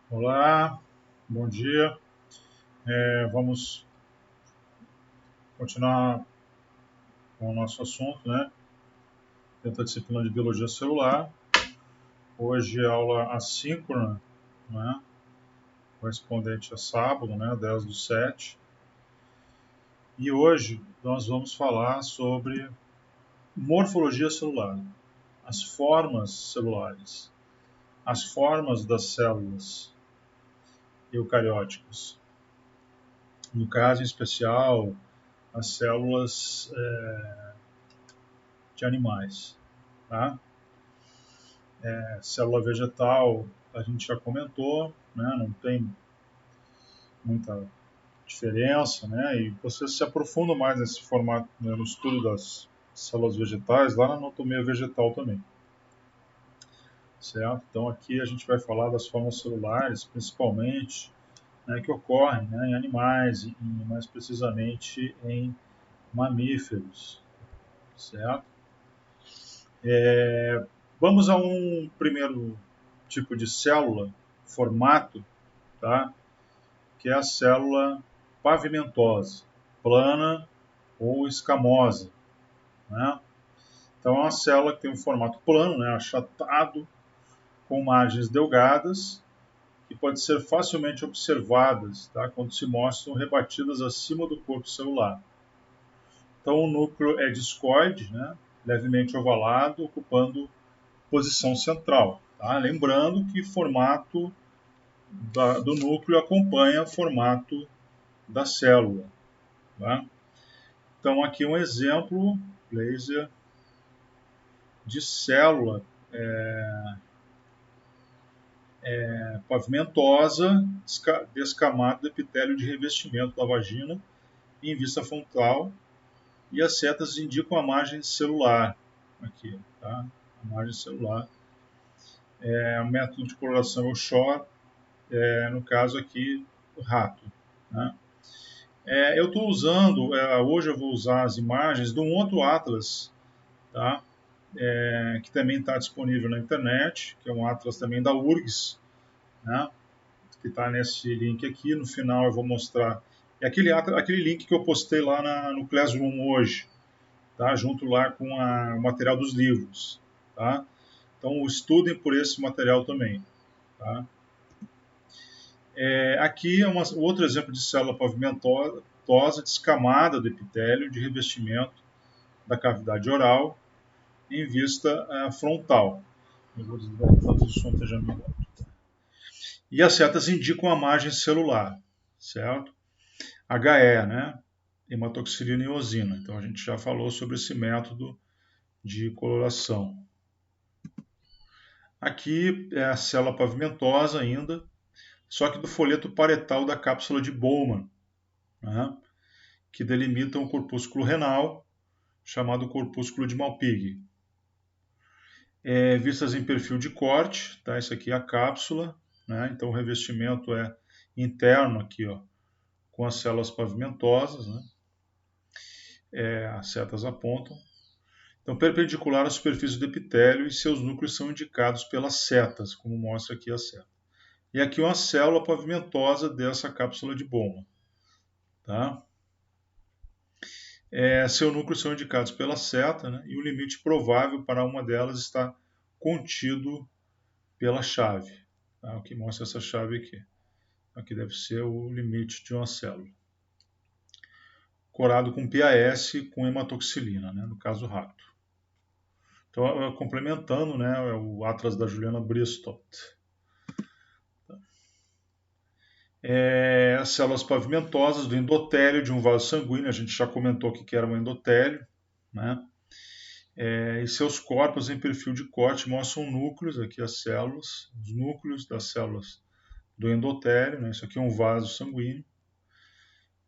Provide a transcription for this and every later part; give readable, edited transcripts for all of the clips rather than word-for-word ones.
Olá, bom dia. Vamos continuar com o nosso assunto, né? Dentro da disciplina de Biologia Celular. Hoje é aula assíncrona, né? Correspondente a sábado, né? 10/7. E hoje nós vamos falar sobre morfologia celular, as formas celulares, as formas das células eucarióticas. No caso em especial, as células de animais, tá? Célula vegetal, a gente já comentou, né? Não tem muita diferença, né? E você se aprofunda mais nesse formato, né, no estudo das células vegetais, lá na anatomia vegetal também, certo? Então aqui a gente vai falar das formas celulares, principalmente, né, que ocorrem, né, em animais e mais precisamente em mamíferos, certo? Vamos a um primeiro tipo de célula, formato, tá? Que é a célula pavimentosa, plana ou escamosa, né? Então é uma célula que tem um formato plano, né, achatado, com margens delgadas, que podem ser facilmente observadas, tá, quando se mostram rebatidas acima do corpo celular. Então o núcleo é discoide, né, levemente ovalado, ocupando posição central. Tá? Lembrando que o formato do núcleo acompanha o formato da célula. Tá? Então aqui um exemplo laser de célula pavimentosa, descamado do epitélio de revestimento da vagina em vista frontal, e as setas indicam a margem celular. Aqui, tá? A margem celular. O método de coloração é o Shor, no caso aqui, o rato. Né? Eu estou usando, hoje eu vou usar as imagens de um outro atlas, tá? Que também está disponível na internet, que é um atlas também da URGS, né? Que está nesse link aqui. No final eu vou mostrar. É aquele link que eu postei lá no Classroom hoje, tá? Junto lá com o material dos livros. Tá? Então estudem por esse material também. Tá? Aqui é outro exemplo de célula pavimentosa descamada do epitélio de revestimento da cavidade oral em vista frontal. Eu vou desligar para o som esteja melhor. E as setas indicam a margem celular, certo? HE, né? Hematoxilina e eosina. Então a gente já falou sobre esse método de coloração. Aqui é a célula pavimentosa ainda, só que do folheto parietal da cápsula de Bowman, né? Que delimita um corpúsculo renal chamado corpúsculo de Malpighi. Vistas em perfil de corte, tá? Isso aqui é a cápsula, né? Então o revestimento é interno aqui, ó, com as células pavimentosas, né? As setas apontam. Então, perpendicular à superfície do epitélio, e seus núcleos são indicados pelas setas, como mostra aqui a seta. E aqui uma célula pavimentosa dessa cápsula de Bowman. Tá? Seus núcleos são indicados pela seta, né? E o limite provável para uma delas está contido pela chave. Tá? O que mostra essa chave aqui. Aqui deve ser o limite de uma célula. Corado com PAS com hematoxilina, né? No caso rato. Então, complementando, né, o Atlas da Juliana Bristow. As células pavimentosas do endotélio de um vaso sanguíneo, a gente já comentou que era um endotélio, né? E seus corpos em perfil de corte mostram núcleos, aqui as células, os núcleos das células do endotélio, né? Isso aqui é um vaso sanguíneo,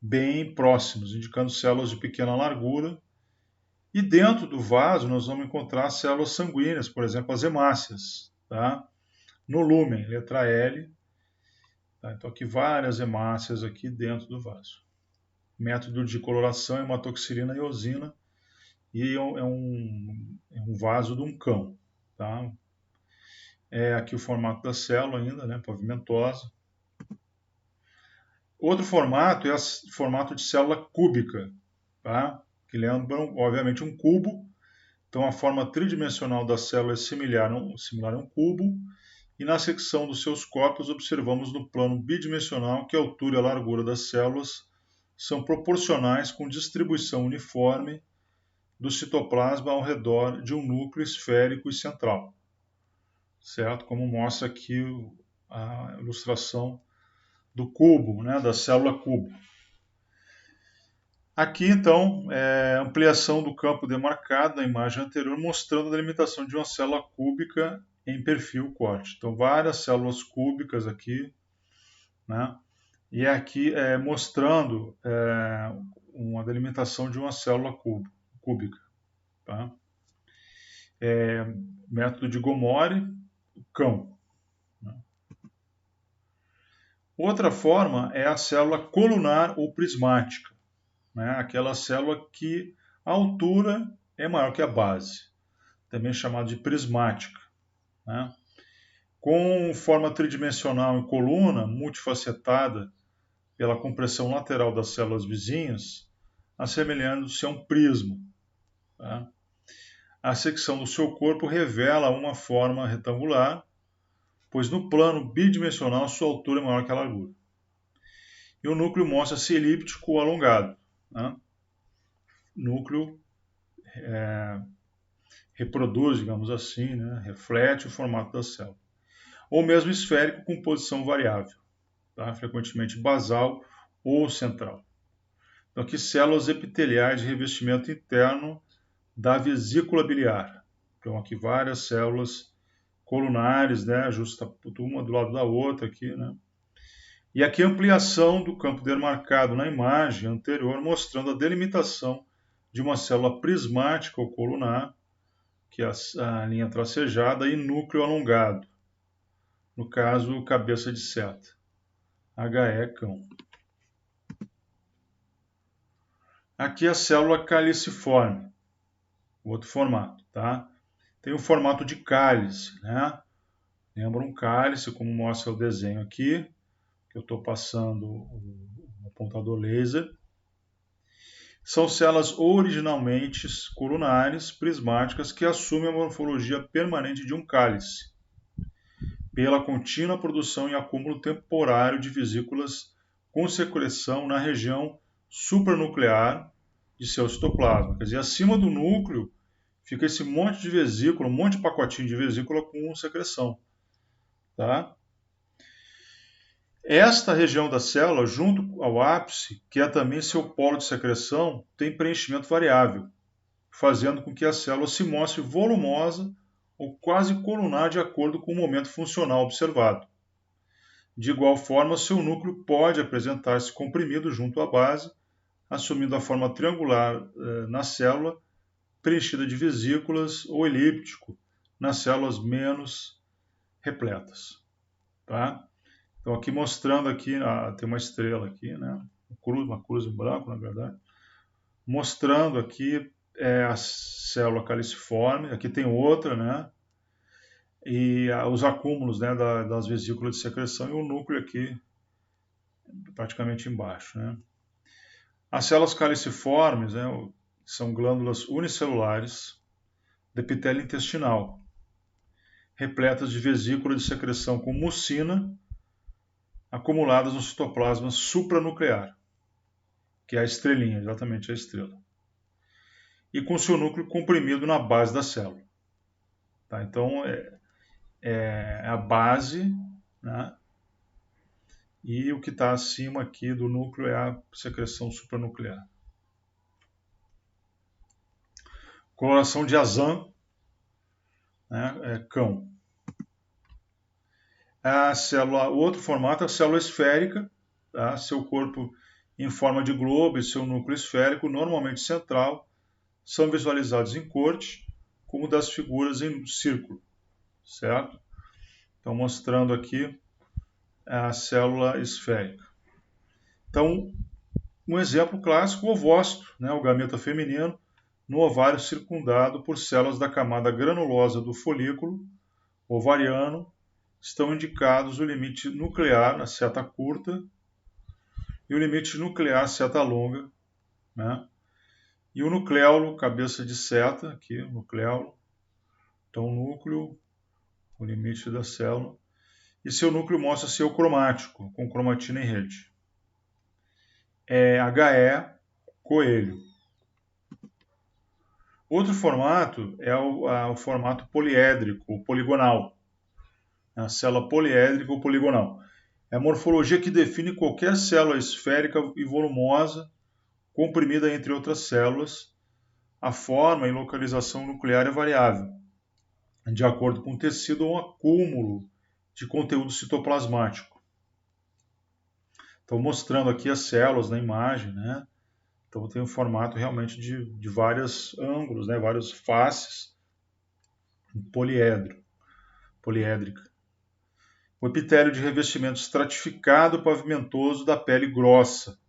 bem próximos, indicando células de pequena largura. E dentro do vaso nós vamos encontrar células sanguíneas, por exemplo, as hemácias, tá? No lúmen, letra L. Tá? Então aqui várias hemácias aqui dentro do vaso. Método de coloração é hematoxilina e eosina, e é um vaso de um cão. Tá? É aqui o formato da célula ainda, né, pavimentosa. Outro formato é o formato de célula cúbica, tá? Que lembra, obviamente, um cubo. Então, a forma tridimensional da célula é similar a um cubo. E na secção dos seus corpos, observamos no plano bidimensional que a altura e a largura das células são proporcionais com distribuição uniforme do citoplasma ao redor de um núcleo esférico e central, certo? Como mostra aqui a ilustração do cubo, né, da célula cubo. Aqui, então, é a ampliação do campo demarcado da imagem anterior, mostrando a delimitação de uma célula cúbica em perfil corte. Então, várias células cúbicas aqui, né? E aqui mostrando uma delimitação de uma célula cúbica. Tá? Método de Gomori, cão. Né? Outra forma é a célula colunar ou prismática, né? Aquela célula que a altura é maior que a base, também chamada de prismática. Né? Com forma tridimensional em coluna, multifacetada pela compressão lateral das células vizinhas, assemelhando-se a um prisma. Tá? A secção do seu corpo revela uma forma retangular, pois no plano bidimensional sua altura é maior que a largura. E o núcleo mostra-se elíptico ou alongado. Né? Núcleo reproduz, digamos assim, né? Reflete o formato da célula. Ou mesmo esférico com posição variável, tá? Frequentemente basal ou central. Então, aqui células epiteliais de revestimento interno da vesícula biliar. Então, aqui várias células colunares, né, justa uma do lado da outra aqui, né? E aqui a ampliação do campo demarcado na imagem anterior, mostrando a delimitação de uma célula prismática ou colunar, que é a linha tracejada, e núcleo alongado, no caso, cabeça de seta, HE cão. Aqui a célula caliciforme, outro formato, tá? Tem o formato de cálice, né? Lembra um cálice, como mostra o desenho aqui, que eu estou passando o apontador laser. São células originalmente colunares, prismáticas, que assumem a morfologia permanente de um cálice, pela contínua produção e acúmulo temporário de vesículas com secreção na região supranuclear de seu citoplasma. Quer dizer, acima do núcleo fica esse monte de vesícula, um monte de pacotinho de vesícula com secreção. Tá? Esta região da célula, junto ao ápice, que é também seu polo de secreção, tem preenchimento variável, fazendo com que a célula se mostre volumosa ou quase colunar de acordo com o momento funcional observado. De igual forma, seu núcleo pode apresentar-se comprimido junto à base, assumindo a forma triangular na célula, preenchida de vesículas, ou elíptico nas células menos repletas. Tá? Então, aqui mostrando aqui, tem uma estrela aqui, né? Uma cruz em branco, na verdade. Mostrando aqui a célula caliciforme. Aqui tem outra, né? E os acúmulos, né, das vesículas de secreção e o núcleo aqui praticamente embaixo, né? As células caliciformes, né, são glândulas unicelulares de epitélio intestinal, repletas de vesícula de secreção com mucina, acumuladas no citoplasma supranuclear, que é a estrelinha, exatamente a estrela, e com seu núcleo comprimido na base da célula. Tá? Então, é a base, né? E o que está acima aqui do núcleo é a secreção supranuclear. Coloração de Azan, né? Cão. A célula, o outro formato é a célula esférica, tá? Seu corpo em forma de globo e seu núcleo esférico, normalmente central, são visualizados em corte, como das figuras em círculo, certo? Então, mostrando aqui a célula esférica. Então, um exemplo clássico, o ovócito, né? O gameta feminino, no ovário circundado por células da camada granulosa do folículo, ovariano, estão indicados o limite nuclear na seta curta e o limite nuclear seta longa, né? E o nucleolo, cabeça de seta, aqui, o nucleolo, então o núcleo, o limite da célula, e seu núcleo mostra ser ocromático, com cromatina em rede. HE, coelho. Outro formato é o formato poliédrico, ou poligonal. A célula poliédrica ou poligonal. É a morfologia que define qualquer célula esférica e volumosa, comprimida entre outras células. A forma e localização nuclear é variável, de acordo com o tecido ou um acúmulo de conteúdo citoplasmático. Estou mostrando aqui as células na imagem, né? Então tem um formato realmente de vários ângulos, né? Várias faces, poliédrica. O epitélio de revestimento estratificado pavimentoso da pele grossa,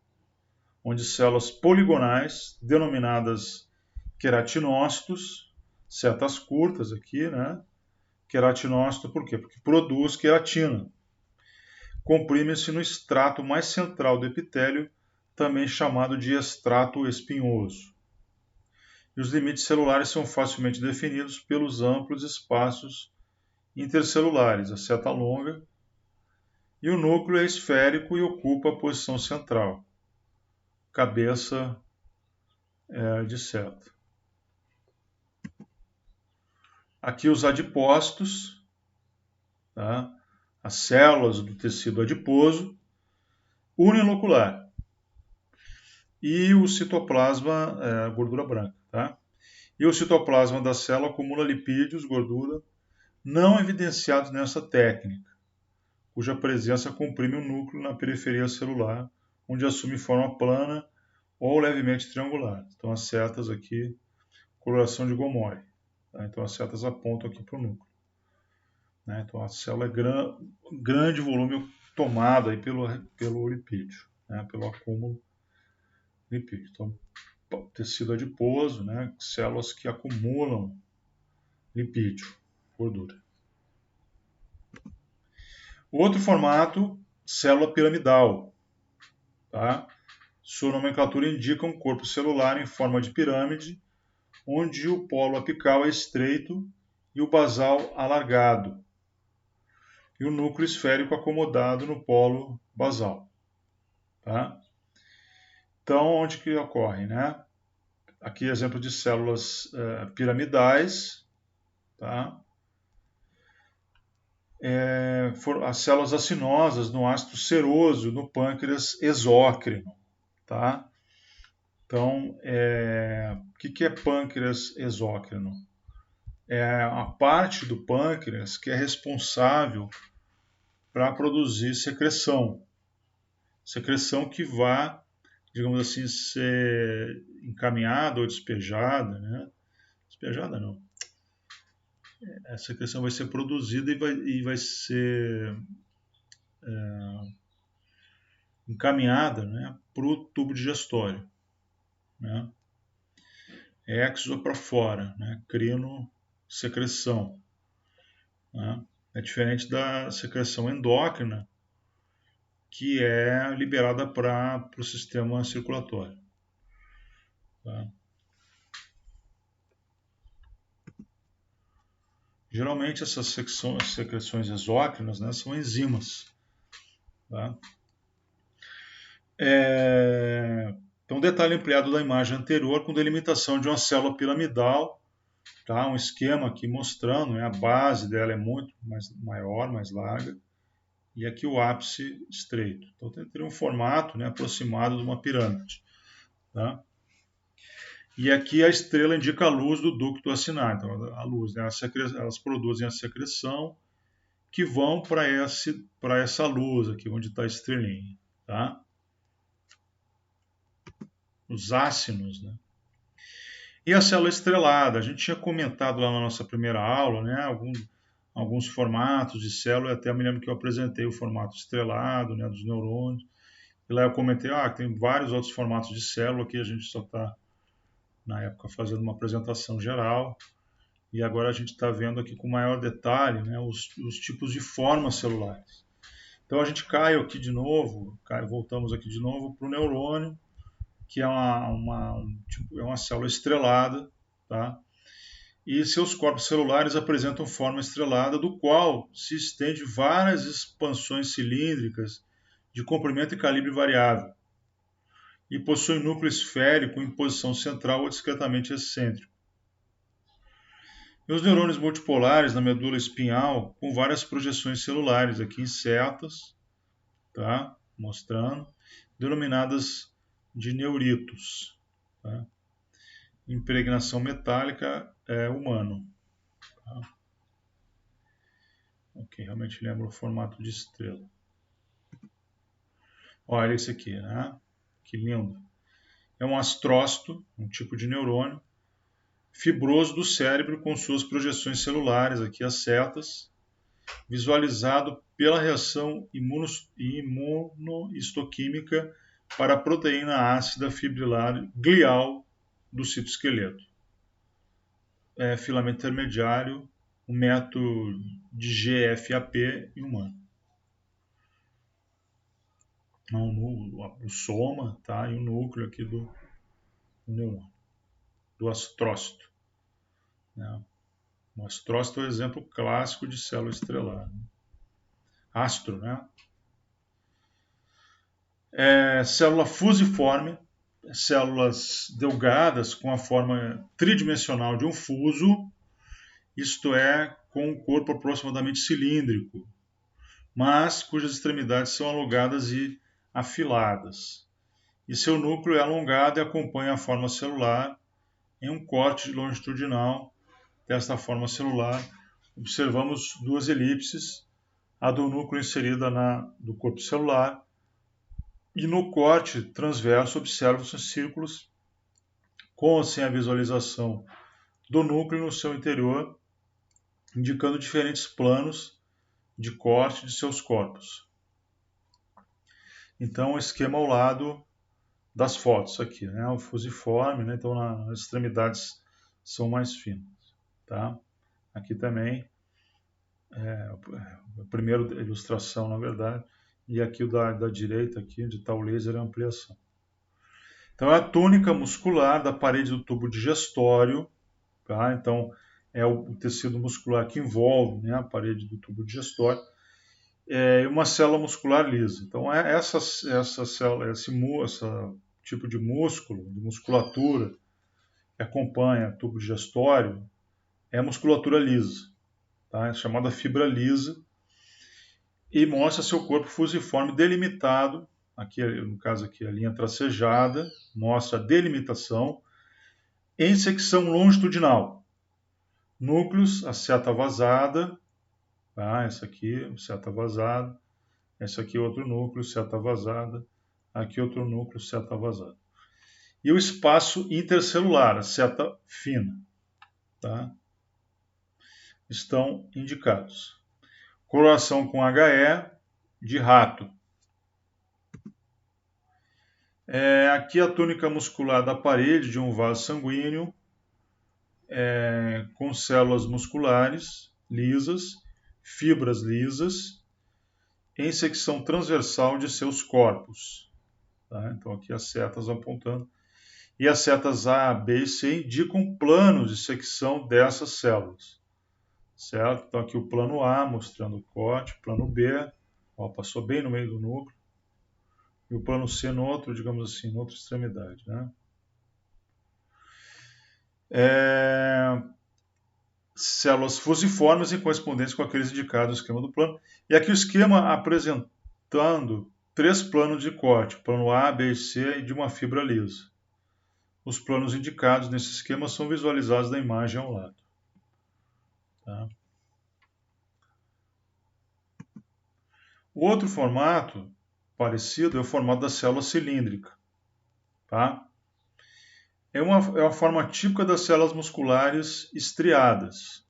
onde células poligonais, denominadas queratinócitos, setas curtas aqui, né? Queratinócito por quê? Porque produz queratina. Comprime-se no estrato mais central do epitélio, também chamado de estrato espinhoso. E os limites celulares são facilmente definidos pelos amplos espaços intercelulares, a seta longa, e o núcleo é esférico e ocupa a posição central, cabeça de seta. Aqui os adipócitos, tá? As células do tecido adiposo, unilocular, e o citoplasma, gordura branca. Tá? E o citoplasma da célula acumula lipídios, gordura, não evidenciados nessa técnica, cuja presença comprime o núcleo na periferia celular, onde assume forma plana ou levemente triangular. Então as setas aqui, coloração de Gomori. Tá? Então as setas apontam aqui para o núcleo. Né? Então a célula é grande volume tomado aí pelo lipídio, né? Pelo acúmulo lipídio. Então, tecido adiposo, né? Células que acumulam lipídio, gordura. Outro formato, célula piramidal. Tá? Sua nomenclatura indica um corpo celular em forma de pirâmide, onde o polo apical é estreito e o basal alargado, e o núcleo esférico acomodado no polo basal. Tá? Então, onde que ocorre? Né? Aqui exemplo de células piramidais. Tá? As células acinosas no ácido seroso, no pâncreas exócrino. Tá? Então, o que é pâncreas exócrino? É a parte do pâncreas que é responsável para produzir secreção. Secreção que vai, digamos assim, ser encaminhada ou despejada, né? Despejada não. A secreção vai ser produzida e vai ser encaminhada, né, para o tubo digestório. Né? Exo para fora, né? Crino, secreção. Né? É diferente da secreção endócrina, que é liberada para o sistema circulatório. Tá? Geralmente essas secreções exócrinas, né, são enzimas. Tá? Então, detalhe ampliado da imagem anterior com delimitação de uma célula piramidal, tá? Um esquema aqui mostrando, né, a base dela é muito maior, mais larga, e aqui o ápice estreito. Então, tem um formato, né, aproximado de uma pirâmide. Tá? E aqui a estrela indica a luz do ducto acinar. Então, a luz, né, elas produzem a secreção que vão para essa luz aqui, onde está a estrelinha. Tá? Os ácinos. Né? E a célula estrelada. A gente tinha comentado lá na nossa primeira aula, né, alguns formatos de célula. Até me lembro que eu apresentei o formato estrelado, né, dos neurônios. E lá eu comentei que tem vários outros formatos de célula que a gente só está, na época, fazendo uma apresentação geral. E agora a gente está vendo aqui com maior detalhe, né, os tipos de formas celulares. Então a gente cai aqui de novo, voltamos aqui de novo para o neurônio, que é uma célula estrelada, tá? E seus corpos celulares apresentam forma estrelada, do qual se estende várias expansões cilíndricas de comprimento e calibre variável, e possui núcleo esférico em posição central ou discretamente excêntrico. E os neurônios multipolares na medula espinhal, com várias projeções celulares, aqui em setas, tá? Mostrando, denominadas de neuritos. Tá? Impregnação metálica humano. Tá? Ok, realmente lembra o formato de estrela. Olha esse aqui, né? Que lindo. É um astrócito, um tipo de neurônio, fibroso do cérebro com suas projeções celulares, aqui as setas, visualizado pela reação imunohistoquímica para a proteína ácida fibrilar glial do citoesqueleto. Filamento intermediário, o método de GFAP em humano. O soma, tá? E o núcleo aqui do neurônio, do astrócito. Né? O astrócito é o exemplo clássico de célula estelar. Né? Astro, né? Célula fusiforme, células delgadas com a forma tridimensional de um fuso, isto é, com um corpo aproximadamente cilíndrico, mas cujas extremidades são alongadas e afiladas. E seu núcleo é alongado e acompanha a forma celular em um corte longitudinal desta forma celular. Observamos duas elipses, a do núcleo inserida do corpo celular, e no corte transverso observam-se círculos com ou sem a visualização do núcleo no seu interior, indicando diferentes planos de corte de seus corpos. Então, o esquema ao lado das fotos aqui, né? O fusiforme, né? Então as extremidades são mais finas, tá? Aqui também a primeira ilustração, na verdade, e aqui o da direita, aqui, onde está o laser, é a ampliação. Então, é a túnica muscular da parede do tubo digestório, tá? Então, é o tecido muscular que envolve, né, a parede do tubo digestório, e uma célula muscular lisa. Então, essa célula, esse tipo de músculo, de musculatura que acompanha o tubo digestório, é musculatura lisa, tá? É chamada fibra lisa, e mostra seu corpo fusiforme delimitado, aqui no caso aqui a linha tracejada, mostra a delimitação, em secção longitudinal. Núcleos, a seta vazada, tá? Essa aqui, seta vazada, esse aqui outro núcleo, seta vazada, aqui outro núcleo, seta vazada. E o espaço intercelular, a seta fina, tá? Estão indicados. Coloração com HE de rato. Aqui a túnica muscular da parede de um vaso sanguíneo, com células musculares lisas, fibras lisas, em secção transversal de seus corpos. Tá? Então aqui as setas apontando. E as setas A, B e C indicam planos de secção dessas células. Certo? Então aqui o plano A mostrando o corte, plano B, passou bem no meio do núcleo, e o plano C no outro, digamos assim, na outra extremidade. Né? Células fusiformes em correspondência com aqueles indicados no esquema do plano. E aqui o esquema apresentando 3 planos de corte, plano A, B e C, e de uma fibra lisa. Os planos indicados nesse esquema são visualizados na imagem ao lado. Tá? O outro formato parecido é o formato da célula cilíndrica. Tá? É uma forma típica das células musculares estriadas.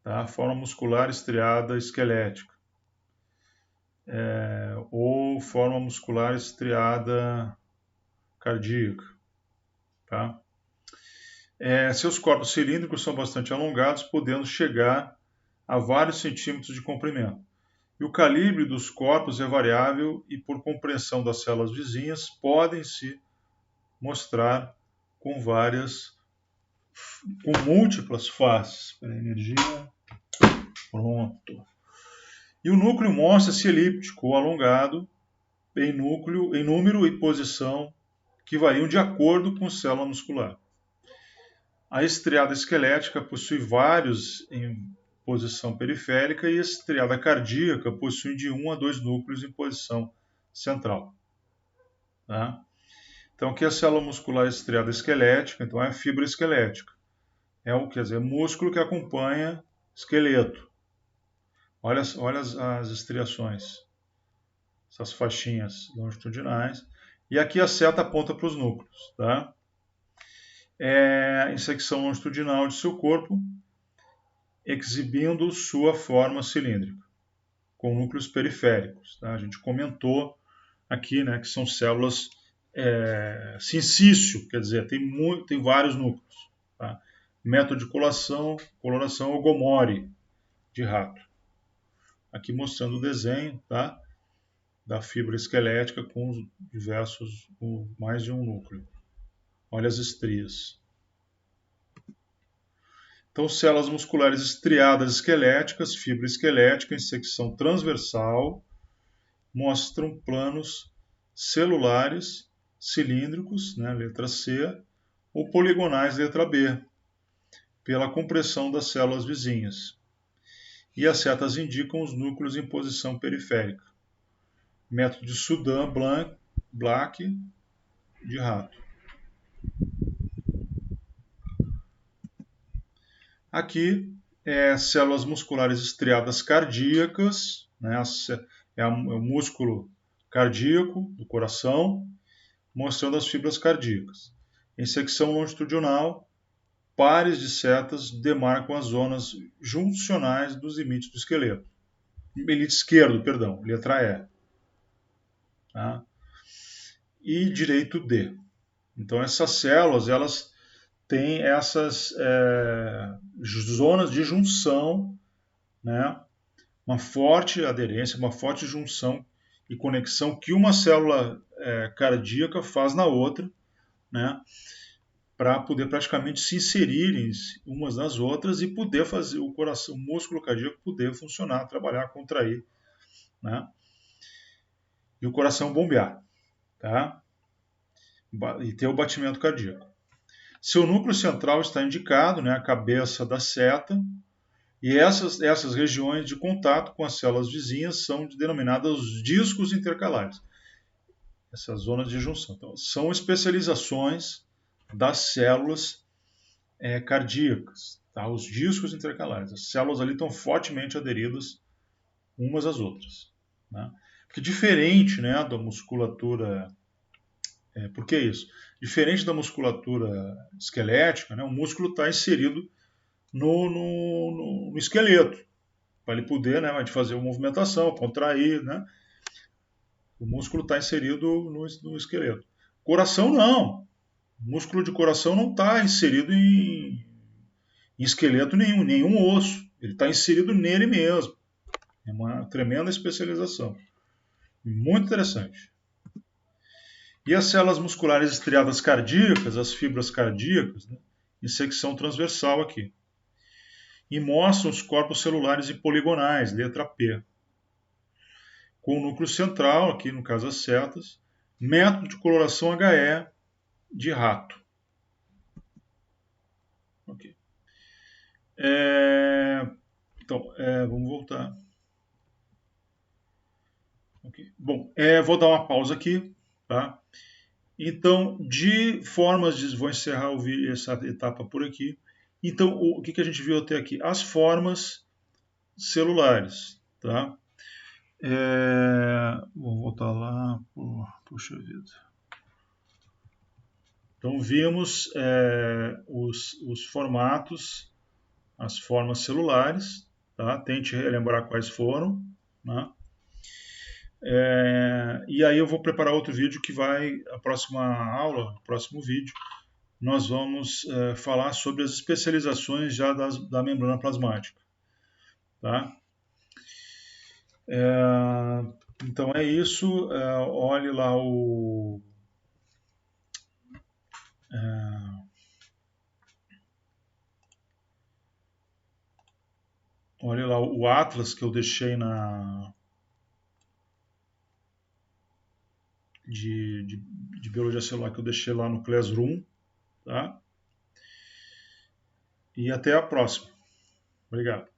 Tá? Forma muscular estriada esquelética. Ou forma muscular estriada cardíaca. Tá? Seus corpos cilíndricos são bastante alongados, podendo chegar a vários centímetros de comprimento. E o calibre dos corpos é variável e, por compreensão das células vizinhas, podem se mostrar com múltiplas faces. Energia. Pronto. E o núcleo mostra-se elíptico ou alongado em número e posição que variam de acordo com a célula muscular. A estriada esquelética possui vários em posição periférica e a estriada cardíaca possui de 1 a 2 núcleos em posição central. Tá? Então, aqui a célula muscular estriada esquelética, então é a fibra esquelética. Quer dizer, músculo que acompanha esqueleto. Olha as estriações, essas faixinhas longitudinais. E aqui a seta aponta para os núcleos. Tá? Em secção longitudinal de seu corpo, exibindo sua forma cilíndrica, com núcleos periféricos. Tá? A gente comentou aqui, né, que são células sincício, quer dizer, tem vários núcleos. Tá? Método de coloração Ogomori, de rato. Aqui mostrando o desenho, tá, da fibra esquelética com mais de um núcleo. Olha as estrias. Então, células musculares estriadas esqueléticas, fibra esquelética em secção transversal, mostram planos celulares cilíndricos, né, letra C, ou poligonais, letra B, pela compressão das células vizinhas. E as setas indicam os núcleos em posição periférica. Método de Sudan-Black, de rato. Aqui, células musculares estriadas cardíacas, né, é o músculo cardíaco do coração, mostrando as fibras cardíacas. Em secção longitudinal, pares de setas demarcam as zonas juncionais dos limites do esqueleto. Limite esquerdo, perdão, letra E. Tá? E direito D. Então, essas células, elas têm essas zonas de junção, né? Uma forte aderência, uma forte junção e conexão que uma célula cardíaca faz na outra, né? Para poder praticamente se inserirem umas nas outras e poder fazer o músculo cardíaco poder funcionar, trabalhar, contrair, né? E o coração bombear, tá? E ter o batimento cardíaco. Seu núcleo central está indicado, né, a cabeça da seta, e essas regiões de contato com as células vizinhas são denominadas discos intercalares. Essas zonas de junção. Então, são especializações das células cardíacas, tá? Os discos intercalares. As células ali estão fortemente aderidas umas às outras. Né? Porque diferente, né, da musculatura... por que isso? Diferente da musculatura esquelética, né, o músculo está inserido no esqueleto, para ele poder, né, fazer uma movimentação, contrair, né? O músculo está inserido no esqueleto. Coração não. O músculo de coração não está inserido em esqueleto nenhum osso. Ele está inserido nele mesmo. É uma tremenda especialização. Muito interessante. E as células musculares estriadas cardíacas, as fibras cardíacas, né, em secção transversal aqui. E mostram os corpos celulares e poligonais, letra P. Com o núcleo central, aqui no caso as setas, método de coloração HE de rato. Ok. Então, vamos voltar. Okay. Bom, vou dar uma pausa aqui, tá? Então, vou encerrar essa etapa por aqui. Então, o que a gente viu até aqui? As formas celulares, tá? Vou voltar lá. Puxa vida. Então, vimos os formatos, as formas celulares, tá? Tente relembrar quais foram, né? E aí eu vou preparar outro vídeo que vai, a próxima aula, o próximo vídeo, nós vamos falar sobre as especializações já da membrana plasmática. Tá? Então é isso. Olhe lá o atlas que eu deixei de biologia celular que eu deixei lá no Classroom. Tá? E até a próxima. Obrigado.